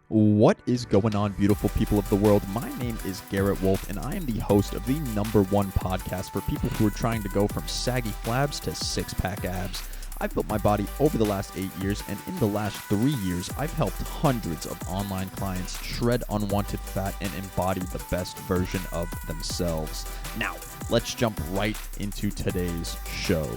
What is going on, beautiful people of the world? My name is Garrett Wolf, and I am the host of the #1 podcast for people who are trying to go from saggy flabs to six-pack abs. I've built my body over the last 8 years, and in the last 3 years, I've helped hundreds of online clients shred unwanted fat and embody the best version of themselves. Now, let's jump right into today's show.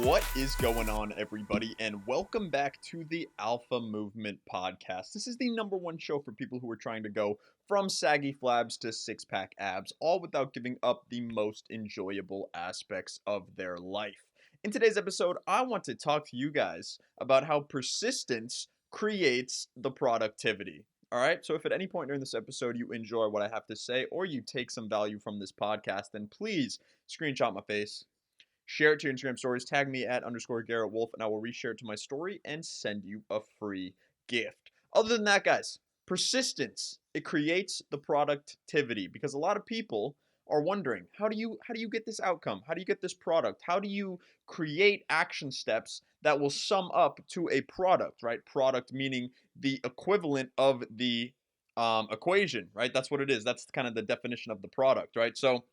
What is going on, everybody, and welcome back to the Alpha Movement Podcast. This is the #1 show for people who are trying to go from saggy flabs to six-pack abs, all without giving up the most enjoyable aspects of their life. In today's episode, I want to talk to you guys about how persistence creates the productivity. All right, so if at any point during this episode you enjoy what I have to say or you take some value from this podcast, then please screenshot my face. Share it to your Instagram stories. Tag me at _Garrett Wolf, and I will reshare it to my story and send you a free gift. Other than that, guys, persistence, it creates the productivity, because a lot of people are wondering, how do you get this outcome? How do you get this product? How do you create action steps that will sum up to a product, right? Product meaning the equivalent of the equation, right? That's what it is. That's kind of the definition of the product, right? So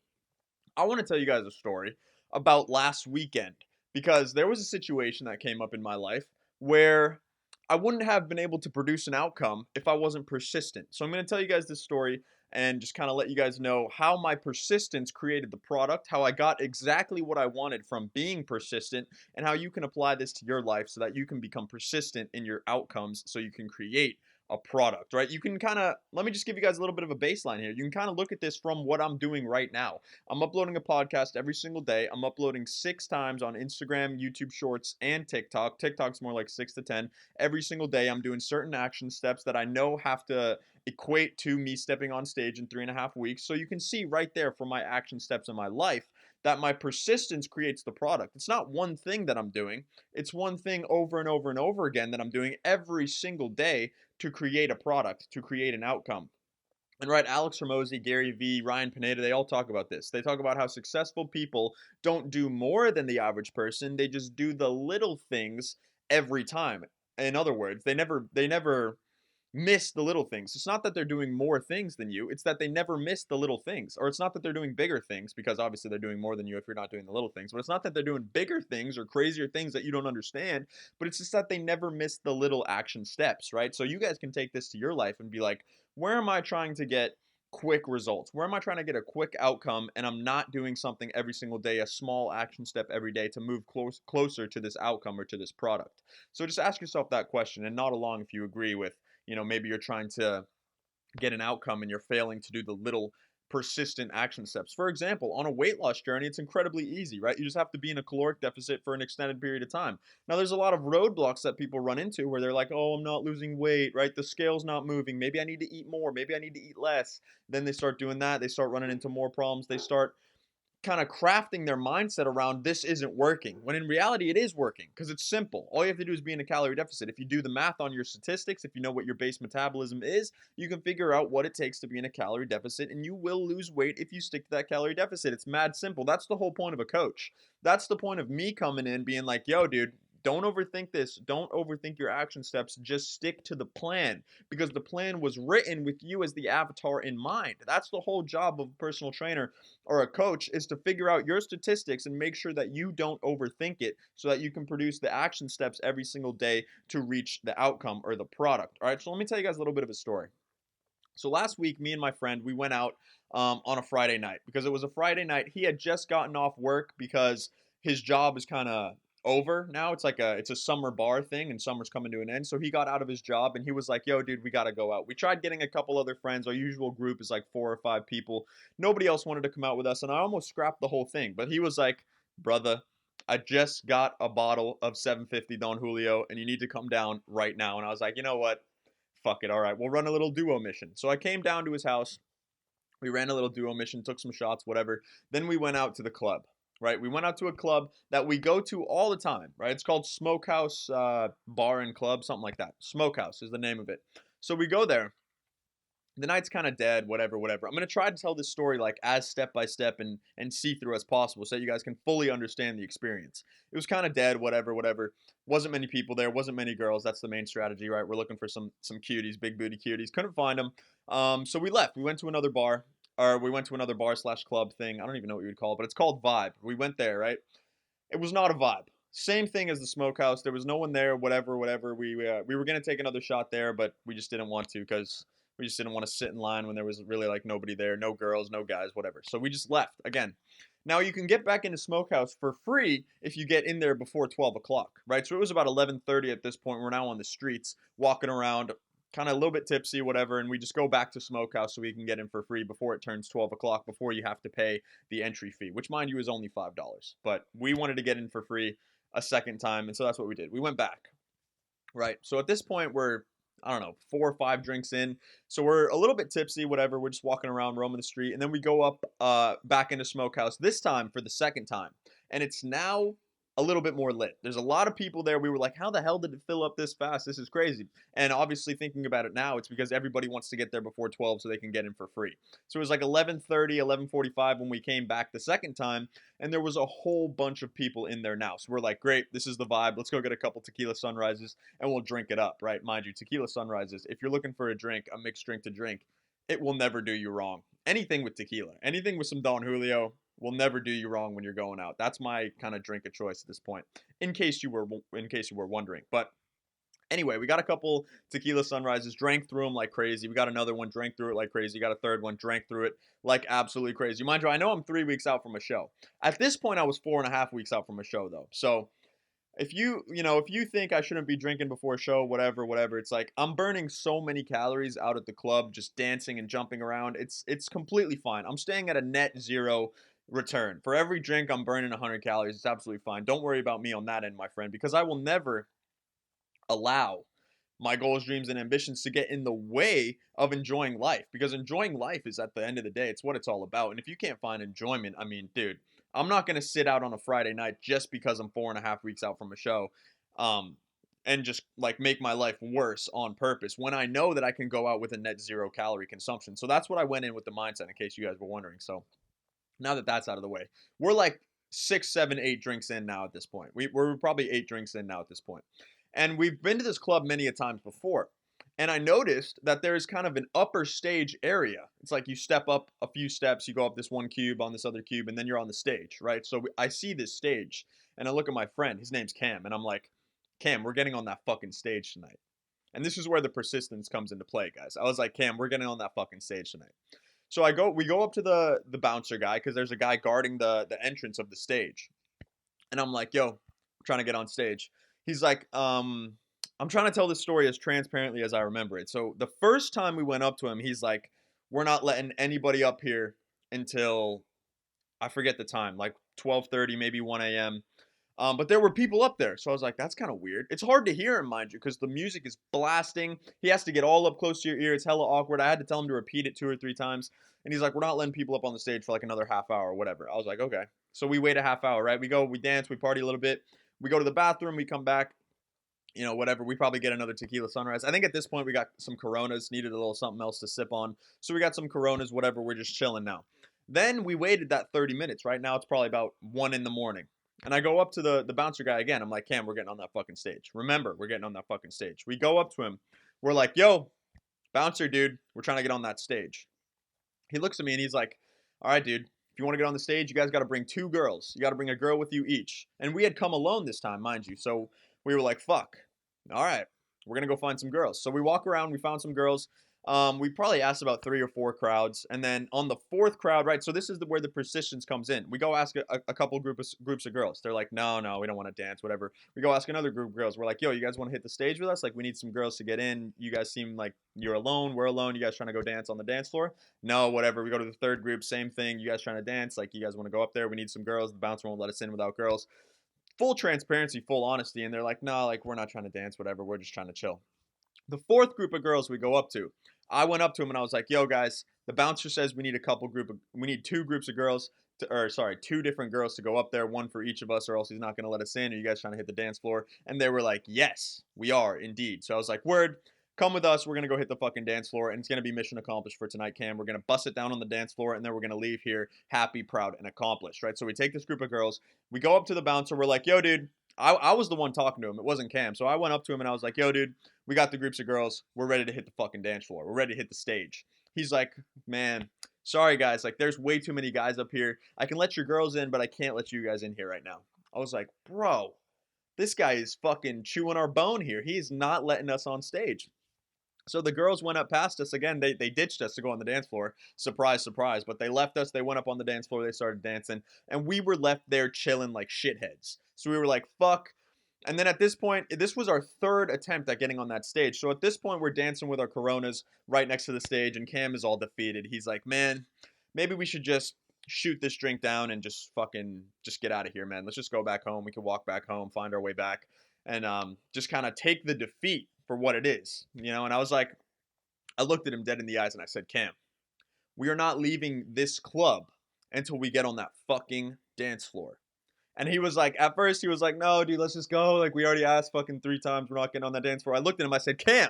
I want to tell you guys a story about last weekend, because there was a situation that came up in my life where I wouldn't have been able to produce an outcome if I wasn't persistent. So I'm going to tell you guys this story and just kind of let you guys know how my persistence created the product, how I got exactly what I wanted from being persistent, and how you can apply this to your life so that you can become persistent in your outcomes so you can create a product, right? You can kind of, let me just give you guys a little bit of a baseline here. You can kind of look at this from what I'm doing right now. I'm uploading a podcast every single day. I'm uploading 6 times on Instagram, YouTube Shorts, and TikTok. TikTok's more like 6 to 10. Every single day, I'm doing certain action steps that I know have to equate to me stepping on stage in 3.5 weeks. So you can see right there from my action steps in my life that my persistence creates the product. It's not one thing that I'm doing. It's one thing over and over and over again that I'm doing every single day to create a product, to create an outcome. And right, Alex Hormozi, Gary Vee, Ryan Pineda, they all talk about this. They talk about how successful people don't do more than the average person. They just do the little things every time. In other words, they never miss the little things. It's not that they're doing more things than you, it's that they never miss the little things. Or it's not that they're doing bigger things, because obviously they're doing more than you if you're not doing the little things. But it's not that they're doing bigger things or crazier things that you don't understand, but it's just that they never miss the little action steps, right? So you guys can take this to your life and be like, where am I trying to get quick results? Where am I trying to get a quick outcome and I'm not doing something every single day, a small action step every day to move closer to this outcome or to this product? So just ask yourself that question and nod along if you agree with, maybe you're trying to get an outcome and you're failing to do the little persistent action steps. For example, on a weight loss journey, it's incredibly easy, right? You just have to be in a caloric deficit for an extended period of time. Now, there's a lot of roadblocks that people run into where they're like, oh, I'm not losing weight, right? The scale's not moving. Maybe I need to eat more. Maybe I need to eat less. Then they start doing that. They start running into more problems. They start kind of crafting their mindset around this isn't working, when in reality it is working, because it's simple. All you have to do is be in a calorie deficit. If you do the math on your statistics, if you know what your base metabolism is, you can figure out what it takes to be in a calorie deficit, and you will lose weight if you stick to that calorie deficit. It's mad simple. That's the whole point of a coach. That's the point of me coming in being like, yo, dude, don't overthink this. Don't overthink your action steps. Just stick to the plan, because the plan was written with you as the avatar in mind. That's the whole job of a personal trainer or a coach, is to figure out your statistics and make sure that you don't overthink it so that you can produce the action steps every single day to reach the outcome or the product. All right, so let me tell you guys a little bit of a story. So last week, me and my friend, we went out on a Friday night, because it was a Friday night. He had just gotten off work because his job is kind of over now. It's a summer bar thing, and summer's coming to an end. So he got out of his job and he was like, "Yo, dude, we gotta go out." We tried getting a couple other friends. Our usual group is like 4 or 5 people. Nobody else wanted to come out with us, and I almost scrapped the whole thing. But he was like, "Brother, I just got a bottle of 750 Don Julio, and you need to come down right now." And I was like, you know what? Fuck it. All right, we'll run a little duo mission. So I came down to his house. We ran a little duo mission, took some shots, whatever. Then we went out to the club, right? We went out to a club that we go to all the time, right? It's called Smokehouse Bar and Club, something like that. Smokehouse is the name of it. So we go there. The night's kind of dead, whatever, whatever. I'm gonna try to tell this story like as step by step and see through as possible, so that you guys can fully understand the experience. It was kind of dead, whatever, whatever. Wasn't many people there, wasn't many girls. That's the main strategy, right? We're looking for some cuties, big booty cuties. Couldn't find them, so we left. We went to another bar, or we went to another bar slash club thing. I don't even know what you would call it, but it's called Vibe. We went there, right? It was not a vibe. Same thing as the smokehouse. There was no one there. Whatever, whatever. We were gonna take another shot there, but we just didn't want to because we just didn't want to sit in line when there was really like nobody there, no girls, no guys, whatever. So we just left again. Now you can get back into smokehouse for free if you get in there before 12 o'clock, right? So it was about 11:30 at this point. We're now on the streets, walking around, kind of a little bit tipsy, whatever, and we just go back to smokehouse so we can get in for free before it turns 12 o'clock, before you have to pay the entry fee, which mind you is only $5. But we wanted to get in for free a second time, and so that's what we did. We went back, right? So at this point, we're, I don't know, 4 or 5 drinks in. So we're a little bit tipsy, whatever. We're just walking around, roaming the street. And then we go up back into Smokehouse, this time for the second time. And it's now a little bit more lit. There's a lot of people there. We were like, how the hell did it fill up this fast? This is crazy. And obviously thinking about it now, it's because everybody wants to get there before 12 so they can get in for free. So it was like 11:30, 11:45 when we came back the second time, and there was a whole bunch of people in there now. So we're like, great, this is the vibe. Let's go get a couple tequila sunrises and we'll drink it up, right? Mind you, tequila sunrises, if you're looking for a drink, a mixed drink to drink, it will never do you wrong. Anything with tequila, anything with some Don Julio will never do you wrong when you're going out. That's my kind of drink of choice at this point, in case you were wondering. But anyway, we got a couple tequila sunrises, drank through them like crazy. We got another one, drank through it like crazy. Got a third one, drank through it like absolutely crazy. Mind you, I know I'm 3 weeks out from a show. At this point, I was 4.5 weeks out from a show though. So if you think I shouldn't be drinking before a show, whatever, whatever, it's like I'm burning so many calories out at the club, just dancing and jumping around. It's completely fine. I'm staying at a net zero return. For every drink, I'm burning 100 calories. It's absolutely fine. Don't worry about me on that end, my friend, because I will never allow my goals, dreams, and ambitions to get in the way of enjoying life, because enjoying life is, at the end of the day, it's what it's all about. And if you can't find enjoyment, I mean, dude, I'm not going to sit out on a Friday night just because I'm 4.5 weeks out from a show, um, and just like make my life worse on purpose when I know that I can go out with a net zero calorie consumption. So that's what I went in with the mindset, in case you guys were wondering. So now that that's out of the way, we're like 6, 7, 8 drinks in now at this point. We're probably 8 drinks in now at this point. And we've been to this club many a times before. And I noticed that there is kind of an upper stage area. It's like you step up a few steps, you go up this one cube, on this other cube, and then you're on the stage, right? So I see this stage, and I look at my friend, his name's Cam, and I'm like, Cam, we're getting on that fucking stage tonight. And this is where the persistence comes into play, guys. I was like, Cam, we're getting on that fucking stage tonight. So we go up to the bouncer guy, because there's a guy guarding the entrance of the stage. And I'm like, yo, I'm trying to get on stage. He's like, I'm trying to tell this story as transparently as I remember it. So the first time we went up to him, he's like, we're not letting anybody up here until, I forget the time, like 12:30, maybe 1 a.m. But there were people up there. So I was like, that's kind of weird. It's hard to hear him, mind you, because the music is blasting. He has to get all up close to your ear. It's hella awkward. I had to tell him to repeat it 2 or 3 times. And he's like, we're not letting people up on the stage for like another half hour or whatever. I was like, okay. So we wait a half hour, right? We go, we dance, we party a little bit. We go to the bathroom, we come back, whatever. We probably get another tequila sunrise. I think at this point we got some Coronas, needed a little something else to sip on. So we got some Coronas, whatever. We're just chilling now. Then we waited that 30 minutes. Right now it's probably about 1 in the morning. And I go up to the bouncer guy again. I'm like, Cam, we're getting on that fucking stage. Remember, we're getting on that fucking stage. We go up to him. We're like, yo, bouncer dude, we're trying to get on that stage. He looks at me and he's like, all right, dude, if you want to get on the stage, you guys got to bring 2 girls. You got to bring a girl with you each. And we had come alone this time, mind you. So we were like, fuck. All right, we're going to go find some girls. So we walk around. We found some girls. We probably asked about 3 or 4 crowds. And then on the 4th crowd, right, so this is where the persistence comes in. We go ask a couple groups of girls. They're like, no, we don't want to dance, whatever. We go ask another group of girls. We're like, yo, you guys want to hit the stage with us? Like, we need some girls to get in. You guys seem like you're alone. We're alone. You guys trying to go dance on the dance floor? No, whatever. We go to the 3rd group. Same thing. You guys trying to dance? Like, you guys want to go up there? We need some girls. The bouncer won't let us in without girls. Full transparency, full honesty. And they're like, no, like, we're not trying to dance, whatever. We're just trying to chill. The 4th group of girls we go up to, I went up to him and I was like, yo, guys, the bouncer says we need 2 groups of girls, 2 different girls to go up there, 1 for each of us, or else he's not going to let us in. Are you guys trying to hit the dance floor? And they were like, yes, we are indeed. So I was like, word. come with us. We're going to go hit the fucking dance floor, and it's going to be mission accomplished for tonight, Cam. We're going to bust it down on the dance floor, and then we're going to leave here happy, proud, and accomplished, right? So we take this group of girls. We go up to the bouncer. We're like, yo, dude. I was the one talking to him. It wasn't Cam. So I went up to him, and I was like, yo, dude, we got the groups of girls. We're ready to hit the fucking dance floor. We're ready to hit the stage. He's like, man, sorry, guys. Like, there's way too many guys up here. I can let your girls in, but I can't let you guys in here right now. I was like, bro, this guy is fucking chewing our bone here. He's not letting us on stage. So the girls went up past us again. They ditched us to go on the dance floor. Surprise, surprise. But they left us. They went up on the dance floor. They started dancing. And we were left there chilling like shitheads. So we were like, fuck. And then at this point, this was our third attempt at getting on that stage. So at this point, we're dancing with our Coronas right next to the stage. And Cam is all defeated. He's like, man, maybe we should just shoot this drink down and just fucking just get out of here, man. Let's just go back home. We can walk back home, find our way back, and just kind of take the defeat for what it is, you know? And I was like, I looked at him dead in the eyes and I said, Cam, we are not leaving this club until we get on that fucking dance floor. And he was like, at first he was like, no, dude, let's just go. Like, we already asked fucking 3 times. We're not getting on that dance floor. I looked at him. I said, Cam,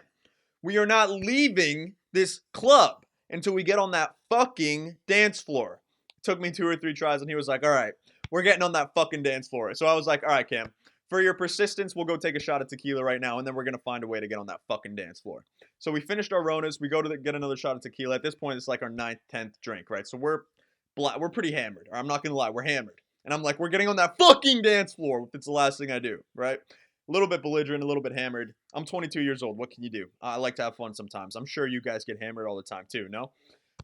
we are not leaving this club until we get on that fucking dance floor. It took me 2 or 3 tries, and he was like, all right, we're getting on that fucking dance floor. So I was like, all right, Cam, for your persistence, we'll go take a shot of tequila right now, and then we're going to find a way to get on that fucking dance floor. So we finished our Ronas. We go to get another shot of tequila. At this point, it's like our 9th, 10th drink, right? So we're pretty hammered. I'm not going to lie. We're hammered. And I'm like, we're getting on that fucking dance floor if it's the last thing I do, right? A little bit belligerent, a little bit hammered. I'm 22 years old. What can you do? I like to have fun sometimes. I'm sure you guys get hammered all the time too, no?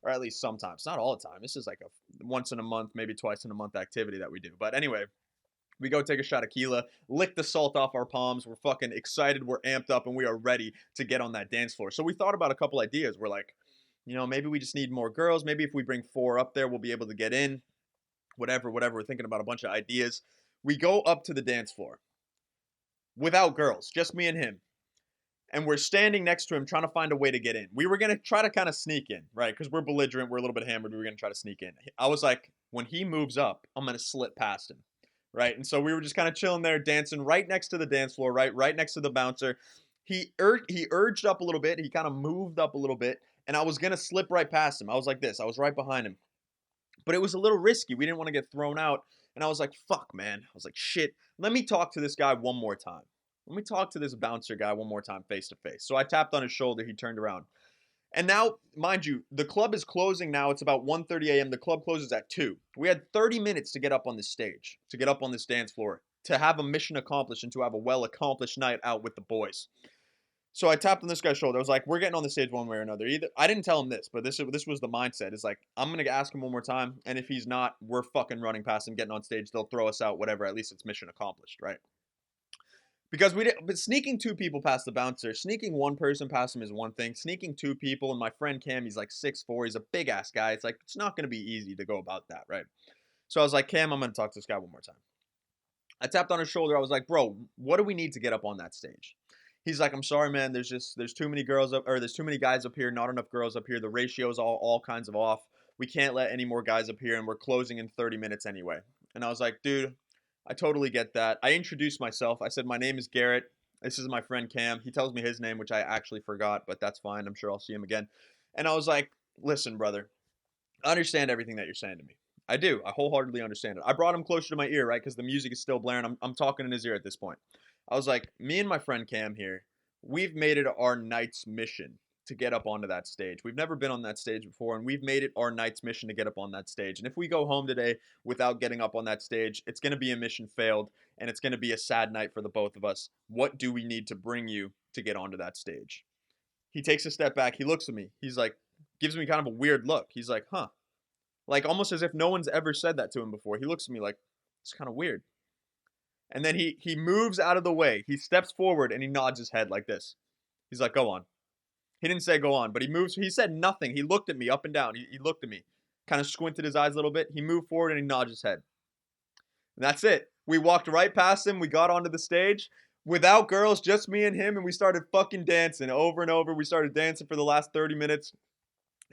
Or at least sometimes. Not all the time. This is like a once in a month, maybe twice in a month activity that we do. But anyway, we go take a shot of tequila, lick the salt off our palms. We're fucking excited. We're amped up, and we are ready to get on that dance floor. So we thought about a couple ideas. We're like, you know, maybe we just need more girls. Maybe if we bring 4 up there, we'll be able to get in. Whatever. We're thinking about a bunch of ideas. We go up to the dance floor without girls, just me and him. And we're standing next to him trying to find a way to get in. We were going to try to kind of sneak in, right? Because we're belligerent. We're a little bit hammered. We were going to try to sneak in. I was like, when he moves up, I'm going to slip past him, right? And so we were just kind of chilling there, dancing right next to the dance floor, right next to the bouncer. He urged up a little bit. He kind of moved up a little bit. And I was going to slip right past him. I was like this. I was right behind him. But it was a little risky. We didn't want to get thrown out. And I was like, fuck, man. I was like, shit. Let me talk to this guy one more time. Let me talk to this bouncer guy one more time face to face. So I tapped on his shoulder. He turned around. And now, mind you, the club is closing now. It's about 1:30 a.m. The club closes at 2. We had 30 minutes to get up on this stage, to get up on this dance floor, to have a mission accomplished and to have a well-accomplished night out with the boys. So I tapped on this guy's shoulder. I was like, we're getting on the stage one way or another. Either I didn't tell him this, but this was the mindset. It's like, I'm going to ask him one more time, and if he's not, we're fucking running past him, getting on stage. They'll throw us out, whatever. At least it's mission accomplished, right? Because but sneaking 2 people past the bouncer, sneaking 1 person past him is one thing. Sneaking 2 people, and my friend Cam, he's like 6'4", he's a big-ass guy. It's like, it's not going to be easy to go about that, right? So I was like, Cam, I'm going to talk to this guy one more time. I tapped on his shoulder. I was like, bro, what do we need to get up on that stage? He's like, I'm sorry, man. There's too many girls up, or there's too many guys up here. Not enough girls up here. The ratio's all kinds of off. We can't let any more guys up here, and we're closing in 30 minutes anyway. And I was like, dude, I totally get that. I introduced myself. I said, my name is Garrett. This is my friend Cam. He tells me his name, which I actually forgot, but that's fine. I'm sure I'll see him again. And I was like, listen, brother, I understand everything that you're saying to me. I do. I wholeheartedly understand it. I brought him closer to my ear, right? Because the music is still blaring. I'm talking in his ear at this point. I was like, me and my friend Cam here, we've made it our night's mission to get up onto that stage. We've never been on that stage before, and we've made it our night's mission to get up on that stage. And if we go home today without getting up on that stage, it's going to be a mission failed, and it's going to be a sad night for the both of us. What do we need to bring you to get onto that stage? He takes a step back. He looks at me. He's like, gives me kind of a weird look. He's like, huh. Like almost as if no one's ever said that to him before. He looks at me like, it's kind of weird. And then he moves out of the way. He steps forward and he nods his head like this. He's like, go on. He didn't say go on, but he moves. He said nothing. He looked at me up and down. He looked at me, kind of squinted his eyes a little bit. He moved forward and he nodded his head. And that's it. We walked right past him. We got onto the stage without girls, just me and him. And we started fucking dancing over and over. We started dancing for the last 30 minutes.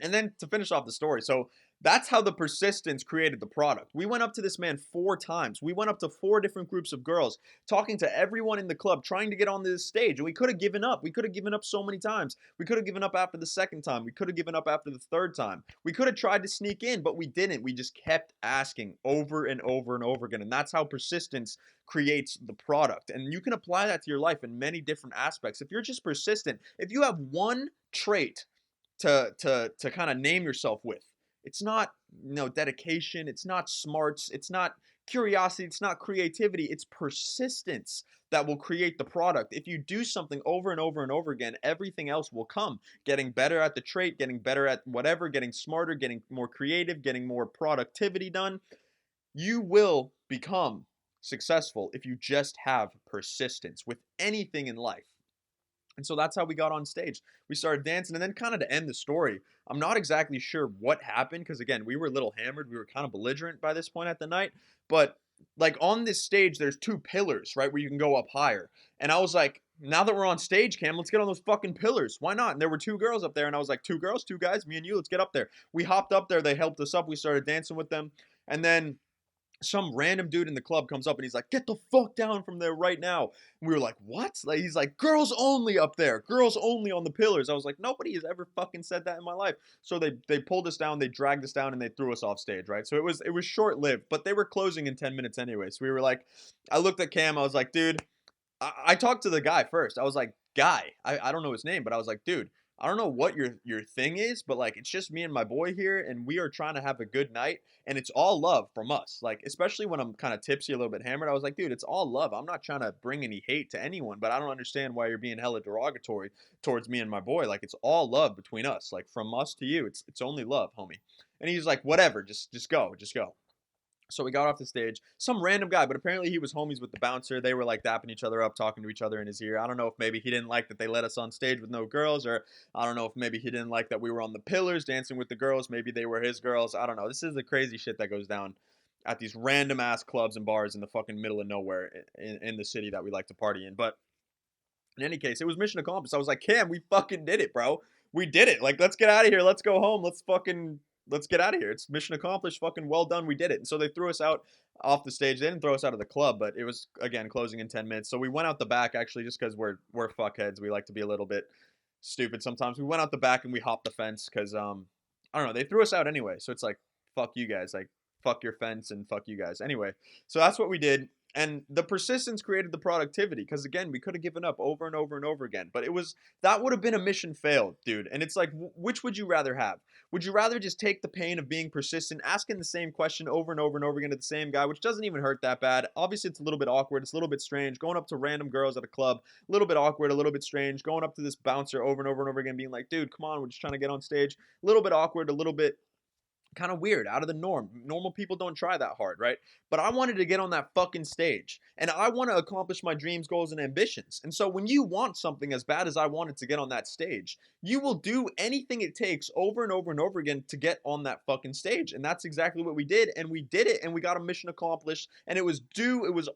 And then to finish off the story, so that's how the persistence created the product. We went up to this man 4 times. We went up to 4 different groups of girls, talking to everyone in the club, trying to get on this stage. And we could have given up. We could have given up so many times. We could have given up after the second time. We could have given up after the third time. We could have tried to sneak in, but we didn't. We just kept asking over and over and over again. And that's how persistence creates the product. And you can apply that to your life in many different aspects. If you're just persistent, if you have one trait to kind of name yourself with. It's not, dedication, it's not smarts, it's not curiosity, it's not creativity, it's persistence that will create the product. If you do something over and over and over again, everything else will come. Getting better at the trait, getting better at whatever, getting smarter, getting more creative, getting more productivity done. You will become successful if you just have persistence with anything in life. And so that's how we got on stage. We started dancing, and then kind of to end the story, I'm not exactly sure what happened because again, we were a little hammered. We were kind of belligerent by this point at the night, but like on this stage, there's 2 pillars, right, where you can go up higher. And I was like, now that we're on stage, Cam, let's get on those fucking pillars. Why not? And there were 2 girls up there, and I was like, 2 girls, 2 guys, me and you, let's get up there. We hopped up there. They helped us up. We started dancing with them, and then some random dude in the club comes up and he's like, get the fuck down from there right now. And we were like, what? Like, he's like, girls only up there, girls only on the pillars. I was like, nobody has ever fucking said that in my life. So they pulled us down, they dragged us down, and they threw us off stage, right? So it was short lived, but they were closing in 10 minutes anyway. So we were like, I looked at Cam, I was like, dude, I talked to the guy first. I was like, guy, I don't know his name, but I was like, dude, I don't know what your thing is, but like it's just me and my boy here, and we are trying to have a good night, and it's all love from us. Like, especially when I'm kind of tipsy, a little bit hammered, I was like, dude, it's all love. I'm not trying to bring any hate to anyone, but I don't understand why you're being hella derogatory towards me and my boy. Like, it's all love between us. Like, from us to you, it's only love, homie. And he's like, whatever, just go. So we got off the stage. Some random guy, but apparently he was homies with the bouncer. They were like dapping each other up, talking to each other in his ear. I don't know if maybe he didn't like that they let us on stage with no girls, or I don't know if maybe he didn't like that we were on the pillars dancing with the girls. Maybe they were his girls. I don't know. This is the crazy shit that goes down at these random ass clubs and bars in the fucking middle of nowhere in the city that we like to party in. But in any case, it was mission accomplished. I was like, Cam, we fucking did it, bro. We did it. Like, let's get out of here. Let's go home. Let's get out of here. It's mission accomplished. Fucking well done. We did it. And so they threw us out off the stage. They didn't throw us out of the club, but it was, again, closing in 10 minutes. So we went out the back, actually, just because we're fuckheads. We like to be a little bit stupid sometimes. We went out the back and we hopped the fence because, I don't know, they threw us out anyway. So it's like, fuck you guys. Like, fuck your fence and fuck you guys. Anyway, so that's what we did. And the persistence created the productivity because, again, we could have given up over and over and over again. But that would have been a mission failed, dude. And it's like, which would you rather have? Would you rather just take the pain of being persistent, asking the same question over and over and over again to the same guy, which doesn't even hurt that bad? Obviously, it's a little bit awkward. It's a little bit strange. Going up to random girls at a club, a little bit awkward, a little bit strange. Going up to this bouncer over and over and over again, being like, dude, come on, we're just trying to get on stage. A little bit awkward, a little bit kind of weird, out of the norm. Normal people don't try that hard, right? But I wanted to get on that fucking stage, and I want to accomplish my dreams, goals, and ambitions. And so when you want something as bad as I wanted to get on that stage, you will do anything it takes over and over and over again to get on that fucking stage. And that's exactly what we did, and we did it, and we got a mission accomplished, and it was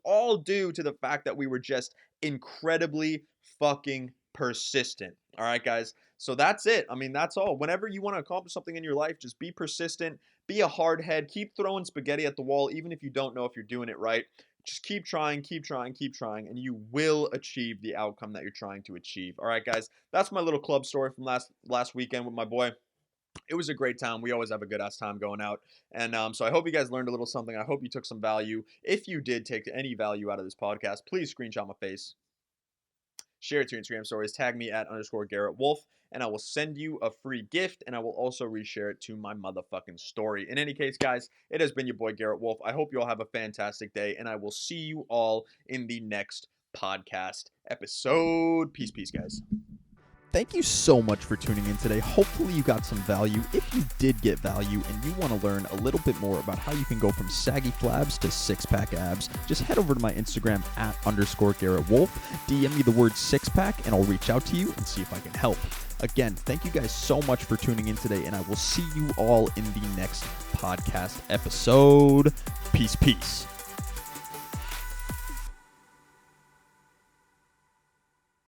all due to the fact that we were just incredibly fucking persistent. All right, guys. So that's it. I mean, that's all. Whenever you want to accomplish something in your life, just be persistent, be a hard head, keep throwing spaghetti at the wall, even if you don't know if you're doing it right. Just keep trying, and you will achieve the outcome that you're trying to achieve. All right, guys, that's my little club story from last weekend with my boy. It was a great time. We always have a good ass time going out. And so I hope you guys learned a little something. I hope you took some value. If you did take any value out of this podcast, please screenshot my face, share it to your Instagram stories, tag me at _Garrett Wolf, and I will send you a free gift, and I will also reshare it to my motherfucking story. In any case, guys, it has been your boy Garrett Wolf. I hope you all have a fantastic day, and I will see you all in the next podcast episode. Peace, guys. Thank you so much for tuning in today. Hopefully you got some value. If you did get value and you want to learn a little bit more about how you can go from saggy flabs to six-pack abs, just head over to my Instagram at _Garrett Wolf. DM me the word six-pack and I'll reach out to you and see if I can help. Again, thank you guys so much for tuning in today, and I will see you all in the next podcast episode. Peace.